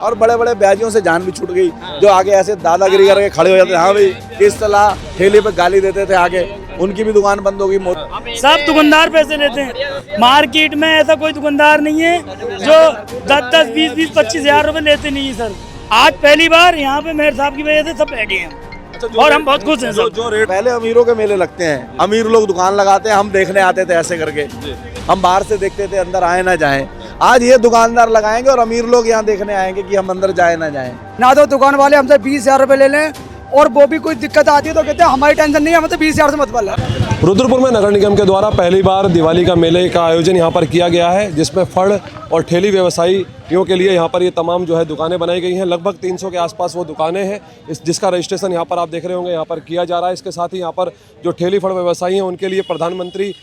और बड़े बड़े ब्याजियों से जान भी छूट गई, जो आगे ऐसे दादागिरी करके खड़े हो जाते, हाँ भाई किस तरह ठेले पे गाली देते थे, आगे उनकी भी दुकान बंद होगी। सब दुकानदार पैसे लेते हैं। मार्केट में ऐसा कोई दुकानदार नहीं है जो 10-10, 20-20, 25 हजार रुपए लेते नहीं है सर। आज पहली बार यहाँ पे मेयर साहब की वजह से सब बैठे हैं और हम बहुत खुश हैं सर। जो रेट पहले अमीरों के मेले लगते हैं, अमीर लोग दुकान लगाते हैं, हम देखने आते थे ऐसे करके, हम बाहर से देखते थे अंदर आए ना जाएं। आज ये दुकानदार लगाएंगे और अमीर लोग यहाँ देखने आएंगे कि हम अंदर जाए ना जाएं। ना तो दुकान वाले हमसे 20,000 रुपए ले लें और वो भी कोई दिक्कत आती है तो कहते हैं हमारी टेंशन नहीं है, हमें तो 20,000 से मतलब है। रुद्रपुर में नगर निगम के द्वारा पहली बार दिवाली का मेले का आयोजन यहाँ पर किया गया है, जिसमें फड़ और ठेली व्यवसायियों के लिए यहाँ पर ये तमाम जो है दुकानें बनाई गई हैं। लगभग 300 के आसपास वो दुकानें हैं, जिसका रजिस्ट्रेशन यहाँ पर आप देख रहे होंगे यहाँ पर किया जा रहा है। इसके साथ ही यहाँ पर जो ठेली फड़ व्यवसायी हैं उनके लिए प्रधानमंत्री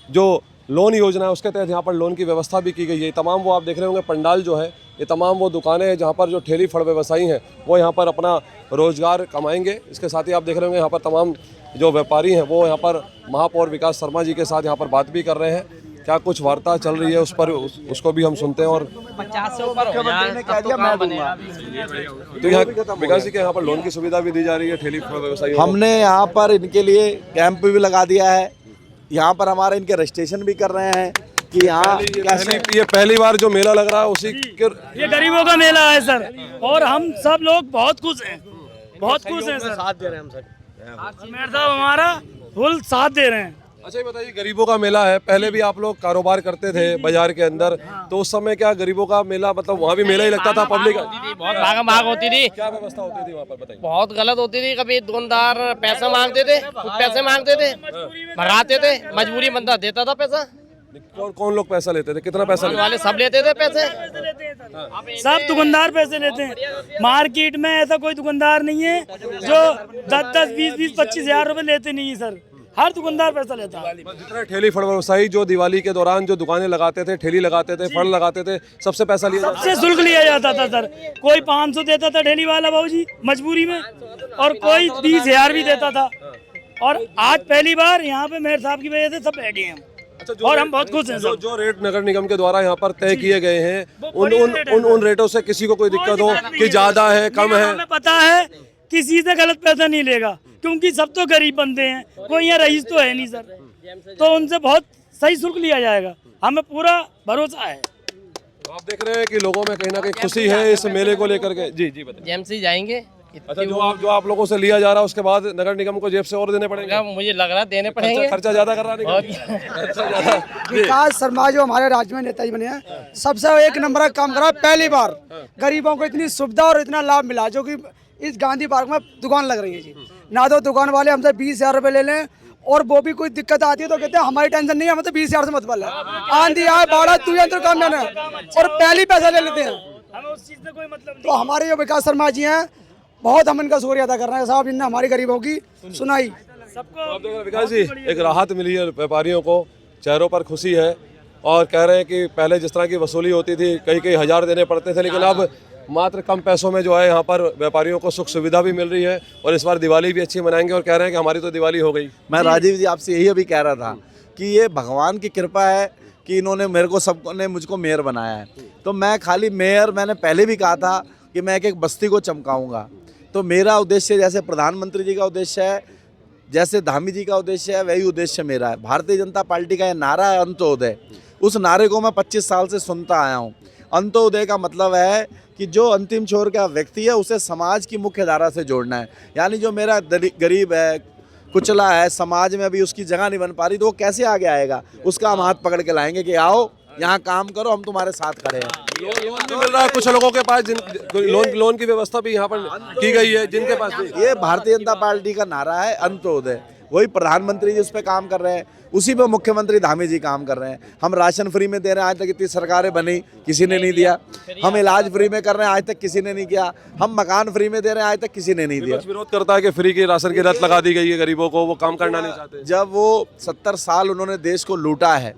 जो लोन योजना है उसके तहत यहाँ पर लोन की व्यवस्था भी की गई है। तमाम वो आप देख रहे होंगे पंडाल जो है, ये तमाम वो दुकानें हैं जहाँ पर जो ठेली फड़ व्यवसायी हैं वो यहाँ पर अपना रोजगार कमाएंगे। इसके साथ ही आप देख रहे होंगे यहाँ पर तमाम जो व्यापारी हैं वो यहाँ पर महापौर विकास शर्मा जी के साथ यहाँ पर बात भी कर रहे हैं। क्या कुछ वार्ता चल रही है उस पर उसको भी हम सुनते हैं। और 50 से ऊपर हो यार, तो यहाँ विकास जी के यहाँ पर लोन की सुविधा भी दी जा रही है ठेली फड़ व्यवसायियों को। हमने यहाँ पर इनके लिए कैंप भी लगा दिया है, यहाँ पर हमारे इनके रजिस्ट्रेशन भी कर रहे हैं कि यहाँ ये पहली बार जो मेला लग रहा है उसी के ये गरीबों का मेला है सर और हम सब लोग बहुत खुश हैं, बहुत खुश हैं सर। साथ दे रहे हैं हम सर। मेयर साहब हमारा फुल साथ दे रहे हैं। अच्छा ये बताइए, गरीबों का मेला है, पहले भी आप लोग कारोबार करते थे बाजार के अंदर, तो उस समय क्या गरीबों का मेला मतलब वहाँ भी मेला ही लगता था? पब्लिक बहुत भाग होती थी। क्या व्यवस्था होती थी वहाँ पर बताइए? बहुत गलत होती थी। कभी दुकानदार पैसे मांगते थे, पैसे मांगते थे, भगाते थे, मजबूरी बंदा देता था पैसा। कौन लोग पैसा लेते थे, कितना पैसा लेते वाले सब लेते थे पैसे। सब दुकानदार पैसे लेते हैं। मार्केट में ऐसा कोई दुकानदार नहीं है जो 10-10, 20-20, 25 हजार रुपए लेते नहीं है सर। हर दुकानदार पैसा लेता है। जितने ठेली फड़ व्यवसायी जो दिवाली के दौरान जो दुकानें लगाते थे, ठेली लगाते थे, फड़ लगाते थे, सबसे पैसा लिया सबसे शुल्क लिया जाता था सर। कोई 500 देता था ठेली वाला भाऊजी मजबूरी में और कोई 20,000 भी देता था। और आज पहली बार यहाँ पे मेयर साहब की वजह से सब बैठे हैं और हम बहुत खुश हैं सर। जो रेट नगर निगम के द्वारा यहाँ पर तय किए गए हैं उन रेटों से किसी को कोई दिक्कत हो कि ज्यादा है कम है? हमें पता है किसी से गलत पैसा नहीं लेगा क्योंकि सब तो गरीब बंदे हैं, कोई यहाँ रईस तो है नहीं सर, तो उनसे बहुत सही शुल्क लिया जाएगा, हमें पूरा भरोसा है। तो आप देख रहे हैं कि लोगों में कहीं ना कहीं खुशी है इस मेले को लेकर के। जी जी बताइए। जेएमसी जाएंगे। अच्छा जो आप लोगों से लिया जा रहा है उसके बाद नगर निगम को जेब से और देने पड़ेंगे? मुझे लग रहा है देने पड़ेंगे। खर्चा ज्यादा कर रहा है। विकास शर्मा जो हमारे राज्य में नेताजी बने हैं, सबसे एक नंबर का काम करा। पहली बार गरीबों को इतनी सुविधा और इतना लाभ मिला, जो कि इस गांधी पार्क में दुकान लग रही है जी। ना तो दुकान वाले हमसे 20,000 रुपए ले लें और वो भी कोई दिक्कत आती है तो कहते हैं हमारी टेंशन नहीं है, हमें तो 20,000 से मतलब है। आंधी आए बाढ़ तू यंत्र काम लेना और पहले पैसा ले लेते हैं। हमें उस चीज से कोई मतलब नहीं। तो हमारे जो विकास शर्मा जी हैं, बहुत हम इनका शुक्रिया अदा कर रहे हैं साहब, इनने हमारी गरीबों की सुनाई। सबको विकास जी एक राहत मिली है व्यापारियों को, चेहरों पर खुशी है और कह रहे हैं कि पहले जिस तरह की वसूली होती थी कई हजार देने पड़ते थे, लेकिन अब मात्र कम पैसों में जो है यहाँ पर व्यापारियों को सुख सुविधा भी मिल रही है और इस बार दिवाली भी अच्छी मनाएंगे और कह रहे हैं कि हमारी तो दिवाली हो गई। मैं राजीव जी आपसे यही अभी कह रहा था कि ये भगवान की कृपा है कि इन्होंने मेरे को सबने मुझको मेयर बनाया है। तो मैं खाली मेयर, मैंने पहले भी कहा था कि मैं एक बस्ती को चमकाऊंगा। तो मेरा उद्देश्य जैसे प्रधानमंत्री जी का उद्देश्य है, जैसे धामी जी का उद्देश्य है, वही उद्देश्य मेरा है। भारतीय जनता पार्टी का ये नारा है अंत्योदय, उस नारे को मैं 25 साल से सुनता आया हूँ। अंत्योदय का मतलब है कि जो अंतिम छोर का व्यक्ति है उसे समाज की मुख्य धारा से जोड़ना है। यानी जो मेरा गरीब है, कुचला है, समाज में अभी उसकी जगह नहीं बन पा रही, तो वो कैसे आगे आएगा, उसका हम हाथ पकड़ के लाएंगे कि आओ यहाँ काम करो, हम तुम्हारे साथ खड़े हैं। लोन भी मिल रहा है कुछ लोगों के पास, लोन की व्यवस्था भी यहाँ पर की गई है जिनके पास भी। ये भारतीय जनता पार्टी का नारा है अंत्योदय, वही प्रधानमंत्री जी उस पर काम कर रहे हैं, उसी पे मुख्यमंत्री धामी जी काम कर रहे हैं। हम राशन फ्री में दे रहे हैं, आज तक इतनी सरकारें बनी किसी ने नहीं दिया। हम इलाज फ्री में कर रहे हैं, आज तक किसी ने नहीं किया। हम मकान फ्री में दे रहे हैं, आज तक किसी ने नहीं दिया। विरोध करता है कि फ्री की राशन की लत लगा दी गई है गरीबों को, वो काम करना नहीं चाहते। जब वो 70 साल उन्होंने देश को लूटा है,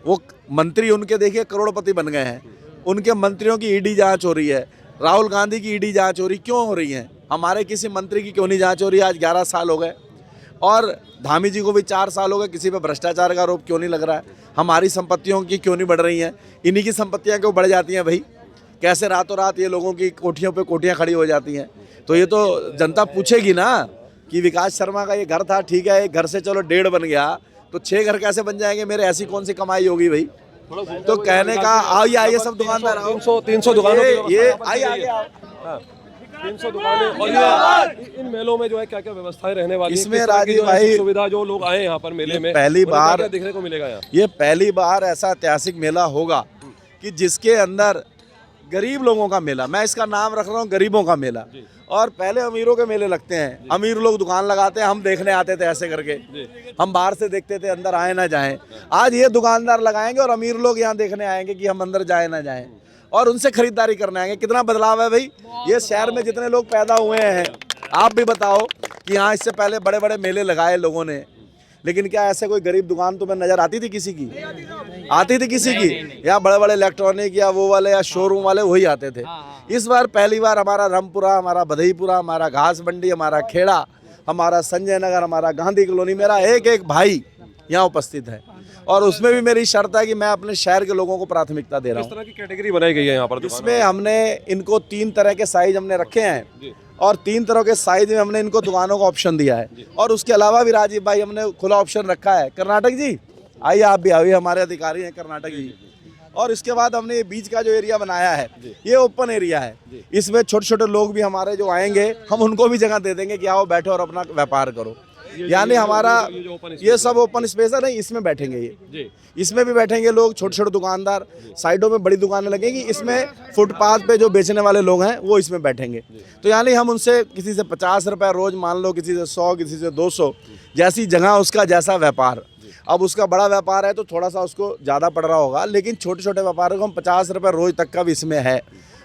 वो मंत्री उनके देखिए करोड़पति बन गए हैं, उनके मंत्रियों की ईडी जांच हो रही है, राहुल गांधी की ईडी जांच हो रही, क्यों हो रही है? हमारे किसी मंत्री की क्यों नहीं जांच हो रही? आज 11 साल हो गए और धामी जी को भी 4 साल हो गए, किसी पे भ्रष्टाचार का आरोप क्यों नहीं लग रहा है? हमारी संपत्तियों की क्यों नहीं बढ़ रही हैं? इन्हीं की संपत्तियां क्यों बढ़ जाती हैं भाई? कैसे रातों रात ये लोगों की कोठियों पे कोठियाँ खड़ी हो जाती हैं। तो ये तो जनता पूछेगी ना कि विकास शर्मा का ये घर था, ठीक है, एक घर से चलो 1.5 बन गया, तो 6 घर कैसे बन जाएंगे मेरे? ऐसी कौन सी कमाई होगी भाई? तो कहने का आइए आइए सब दुकानदार आओ, 300 दुकानों ये आइए आगे आओ। 300 दुकानें। और ये इन मेलों में जो है क्या क्या व्यवस्थाएं रहने वाली हैं? इसमें किस तरह की राजीव जो है भाई, सुविधा जो लोग आए यहाँ पर मेले में पहली उन्हें बार क्या-क्या देखने को मिलेगा यहाँ? ये पहली बार ऐसा ऐतिहासिक मेला होगा कि जिसके अंदर गरीब लोगों का मेला, मैं इसका नाम रख रहा हूँ गरीबों का मेला। और पहले अमीरों के मेले लगते हैं, अमीर लोग दुकान लगाते हैं, हम देखने आते थे ऐसे करके, हम बाहर से देखते थे, अंदर आए ना जाएं। आज ये दुकानदार लगाएंगे और अमीर लोग यहाँ देखने आएंगे कि हम अंदर जाए ना जाएं, और उनसे खरीदारी करने आएंगे। कितना बदलाव है भाई। ये शहर में जितने लोग पैदा हुए हैं, आप भी बताओ कि यहाँ इससे पहले बड़े बड़े मेले लगाए लोगों ने, लेकिन क्या ऐसे कोई गरीब दुकान तुम्हें नजर आती थी किसी की? आती थी किसी की? या बड़े बड़े इलेक्ट्रॉनिक या वो वाले या शोरूम वाले वही आते थे। इस बार पहली बार हमारा रामपुरा, हमारा बधईपुरा, हमारा घास मंडी, हमारा खेड़ा, हमारा संजय नगर, हमारा गांधी कॉलोनी, मेरा एक एक भाई यहाँ उपस्थित है। और उसमें भी मेरी शर्त है कि मैं अपने शहर के लोगों को प्राथमिकता दे रहा हूँ। किस तरह की कैटेगरी बनाई गई है यहाँ पर? इसमें हमने इनको 3 तरह के साइज हमने रखे हैं, और 3 तरह के साइज में हमने इनको दुकानों का ऑप्शन दिया है। और उसके अलावा भी राजीव भाई हमने खुला ऑप्शन रखा है। कर्नाटक जी आइए, आप भी आइए, हमारे अधिकारी हैं कर्नाटक जी। और इसके बाद हमने ये बीच का जो एरिया बनाया है, ये ओपन एरिया है। इसमें छोटे छोटे लोग भी हमारे जो आएंगे, हम उनको भी जगह दे देंगे कि आओ बैठो और अपना व्यापार करो। यानी हमारा ये सब ओपन स्पेस है, नहीं इसमें बैठेंगे, ये इसमें भी बैठेंगे लोग, छोटे छोटे दुकानदार। साइडों में बड़ी दुकानें लगेंगी, इसमें फुटपाथ पे जो बेचने वाले लोग हैं वो इसमें बैठेंगे। तो यानी हम उनसे किसी से 50 रुपये रोज़ मान लो, किसी से 100, किसी से 200, जैसी जगह उसका जैसा व्यापार। अब उसका बड़ा व्यापार है तो थोड़ा सा उसको ज़्यादा पड़ रहा होगा, लेकिन छोटे छोटे व्यापारों को हम 50 रुपये रोज़ तक का भी इसमें है।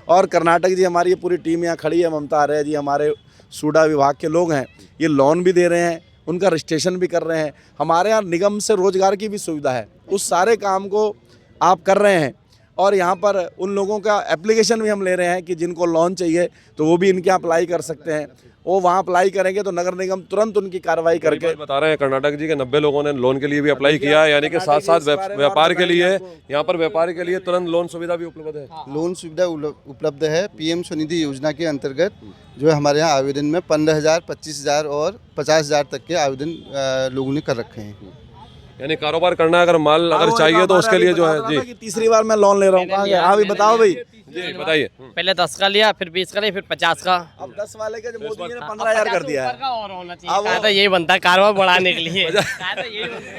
और कर्नाटक जी हमारी ये पूरी टीम यहाँ खड़ी है, ममता आर्य जी हमारे सूडा विभाग के लोग हैं, ये लोन भी दे रहे हैं, उनका रजिस्ट्रेशन भी कर रहे हैं। हमारे यहाँ निगम से रोजगार की भी सुविधा है, उस सारे काम को आप कर रहे हैं। और यहाँ पर उन लोगों का एप्लीकेशन भी हम ले रहे हैं कि जिनको लोन चाहिए तो वो भी इनके यहाँ अप्लाई कर सकते हैं। वो वहाँ अप्लाई करेंगे तो नगर निगम तुरंत उनकी कार्रवाई करके। बता रहे हैं कर्नाटक जी के 90 लोगों ने लोन के लिए भी अप्लाई किया है, यानी कि साथ साथ व्यापार के लिए, यहाँ पर व्यापार के लिए तुरंत लोन सुविधा भी उपलब्ध है। लोन सुविधा उपलब्ध है। पीएम स्वनिधि योजना के अंतर्गत जो है हमारे यहाँ आवेदन में 15,000, 25,000 और 50,000 तक के आवेदन लोगों ने कर रखे हैं। यानी कारोबार करना अगर माल अगर चाहिए तो उसके लिए जो है जी। तीसरी बार मैं लोन ले रहा हूँ। हाँ भी बताओ भाई जी, बताइए। पहले 10 का लिया, फिर 20 का लिया, फिर 50 का। अब 10 वाले का जो मोदी जी ने 15,000 कर दिया है। और होना चाहिए, कहा था यही बनता है कारोबार बढ़ाने के लिए।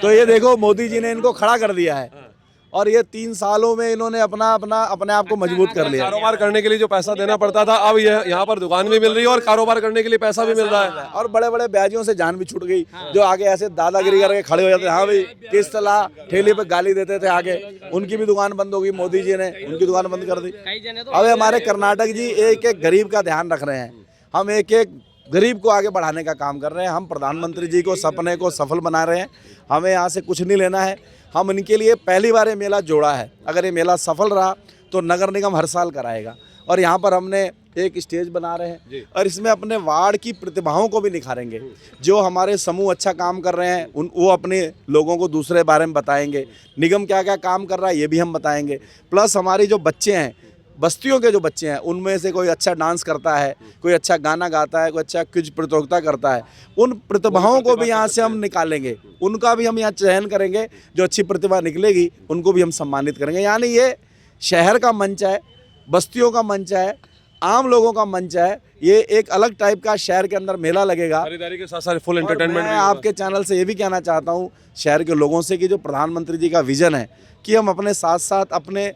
तो ये देखो मोदी जी ने इनको खड़ा कर दिया है, और ये 3 सालों में इन्होंने अपने आप को मजबूत कर लिया। कारोबार करने के लिए जो पैसा देना पड़ता था, अब ये यहाँ पर दुकान भी मिल रही है और कारोबार करने के लिए पैसा भी मिल रहा है। और बड़े बड़े ब्याजियों से जान भी छूट गई, जो आगे ऐसे दादागिरी करके खड़े हो जाते थे। हाँ भाई किस तरह ठेले पे गाली देते थे आगे, उनकी भी दुकान बंद हो गई, मोदी जी ने उनकी दुकान बंद कर दी। अब हमारे कर्नाटक जी एक एक गरीब का ध्यान रख रहे हैं, हम एक एक गरीब को आगे बढ़ाने का काम कर रहे हैं। हम प्रधानमंत्री जी को सपने को सफल बना रहे हैं। हमें यहाँ से कुछ नहीं लेना है, हम इनके लिए पहली बार ये मेला जोड़ा है। अगर ये मेला सफल रहा तो नगर निगम हर साल कराएगा। और यहाँ पर हमने एक स्टेज बना रहे हैं और इसमें अपने वार्ड की प्रतिभाओं को भी निखारेंगे। जो हमारे समूह अच्छा काम कर रहे हैं वो अपने लोगों को दूसरे बारे में बताएंगे। निगम क्या क्या काम कर रहा है ये भी हम बताएंगे। प्लस हमारी जो बच्चे हैं, बस्तियों के जो बच्चे हैं, उनमें से कोई अच्छा डांस करता है, कोई अच्छा गाना गाता है, कोई अच्छा क्विज प्रतियोगिता करता है, उन प्रतिभाओं को भी यहाँ से हम निकालेंगे। उनका भी हम यहाँ चयन करेंगे। जो अच्छी प्रतिभा निकलेगी उनको भी हम सम्मानित करेंगे। यानी ये शहर का मंच है, बस्तियों का मंच है, आम लोगों का मंच है। ये एक अलग टाइप का शहर के अंदर मेला लगेगा। खरीदारी के साथ साथ फुल एंटरटेनमेंट। मैं आपके चैनल से ये भी कहना चाहता हूँ शहर के लोगों से कि जो प्रधानमंत्री जी का विजन है कि हम अपने साथ साथ अपने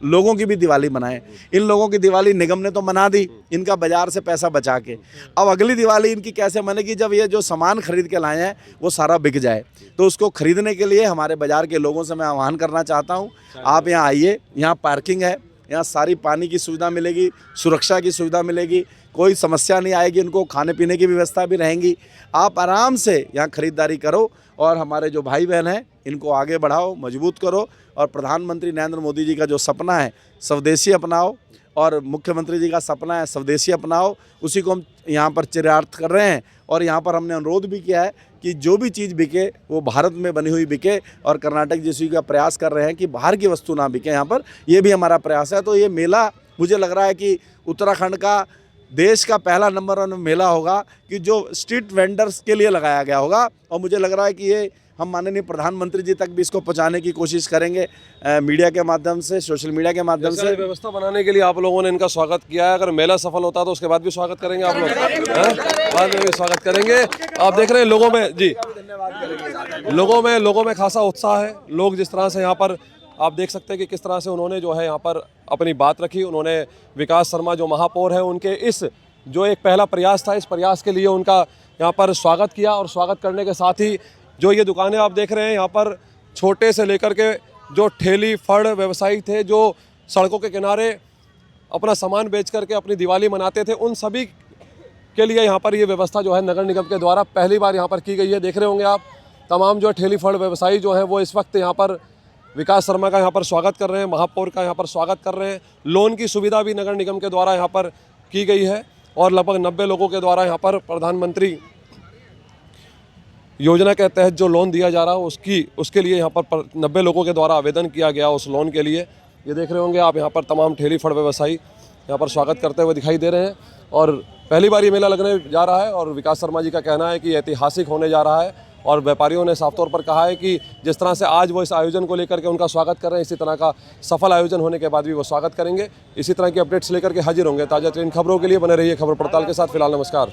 लोगों की भी दिवाली मनाएं। इन लोगों की दिवाली निगम ने तो मना दी इनका बाजार से पैसा बचा के। अब अगली दिवाली इनकी कैसे मनेगी जब ये जो सामान खरीद के लाए हैं वो सारा बिक जाए। तो उसको खरीदने के लिए हमारे बाजार के लोगों से मैं आह्वान करना चाहता हूँ, आप यहाँ आइए। यहाँ पार्किंग है, यहाँ सारी पानी की सुविधा मिलेगी, सुरक्षा की सुविधा मिलेगी, कोई समस्या नहीं आएगी। इनको खाने पीने की व्यवस्था भी रहेंगी। आप आराम से यहाँ खरीदारी करो और हमारे जो भाई बहन हैं इनको आगे बढ़ाओ, मजबूत करो। और प्रधानमंत्री नरेंद्र मोदी जी का जो सपना है स्वदेशी अपनाओ और मुख्यमंत्री जी का सपना है स्वदेशी अपनाओ, उसी को हम यहाँ पर चरितार्थ कर रहे हैं। और यहाँ पर हमने अनुरोध भी किया है कि जो भी चीज़ बिके वो भारत में बनी हुई बिके, और कर्नाटक जी इसी का प्रयास कर रहे हैं कि बाहर की वस्तु ना बिके यहाँ पर, ये भी हमारा प्रयास है। तो ये मेला मुझे लग रहा है कि उत्तराखंड का देश का पहला नंबर 1 मेला होगा कि जो स्ट्रीट वेंडर्स के लिए लगाया गया होगा, और मुझे लग रहा है कि ये हम माननीय प्रधानमंत्री जी तक भी इसको पहुंचाने की कोशिश करेंगे, मीडिया के माध्यम से, सोशल मीडिया के माध्यम से। व्यवस्था बनाने के लिए आप लोगों ने इनका स्वागत किया है, अगर मेला सफल होता तो उसके बाद भी स्वागत करेंगे आप लोग, बाद में भी स्वागत करेंगे। आप देख रहे हैं लोगों में जी, लोगों में खासा उत्साह है। लोग जिस तरह से यहाँ पर आप देख सकते हैं कि किस तरह से उन्होंने जो है यहाँ पर अपनी बात रखी। उन्होंने विकास शर्मा जो महापौर है उनके इस जो एक पहला प्रयास था, इस प्रयास के लिए उनका यहाँ पर स्वागत किया। और स्वागत करने के साथ ही जो ये दुकानें आप देख रहे हैं यहाँ पर, छोटे से लेकर के जो ठेली फड़ व्यवसायी थे जो सड़कों के किनारे अपना सामान बेच करके अपनी दिवाली मनाते थे, उन सभी के लिए यहाँ पर ये व्यवस्था जो है नगर निगम के द्वारा पहली बार यहाँ पर की गई है। देख रहे होंगे आप तमाम जो ठेली फड़ व्यवसायी जो हैं वो इस वक्त यहाँ पर विकास शर्मा का यहाँ पर स्वागत कर रहे हैं, महापौर का यहाँ पर स्वागत कर रहे हैं। लोन की सुविधा भी नगर निगम के द्वारा यहाँ पर की गई है और लगभग 90 लोगों के द्वारा यहाँ पर प्रधानमंत्री योजना के तहत जो लोन दिया जा रहा है उसके लिए यहाँ पर 90 लोगों के द्वारा आवेदन किया गया उस लोन के लिए। ये देख रहे होंगे आप यहाँ पर तमाम ठेली फड़ व्यवसायी यहाँ पर स्वागत करते हुए दिखाई दे रहे हैं। और पहली बार ये मेला लगने जा रहा है और विकास शर्मा जी का कहना है कि ऐतिहासिक होने जा रहा है। और व्यापारियों ने साफ तौर पर कहा है कि जिस तरह से आज वो इस आयोजन को लेकर के उनका स्वागत कर रहे हैं, इसी तरह का सफल आयोजन होने के बाद भी वो स्वागत करेंगे। इसी तरह की अपडेट्स लेकर के हाजिर होंगे। ताज़ा ट्रेन खबरों के लिए बने रहिए खबर पड़ताल के साथ। फिलहाल नमस्कार।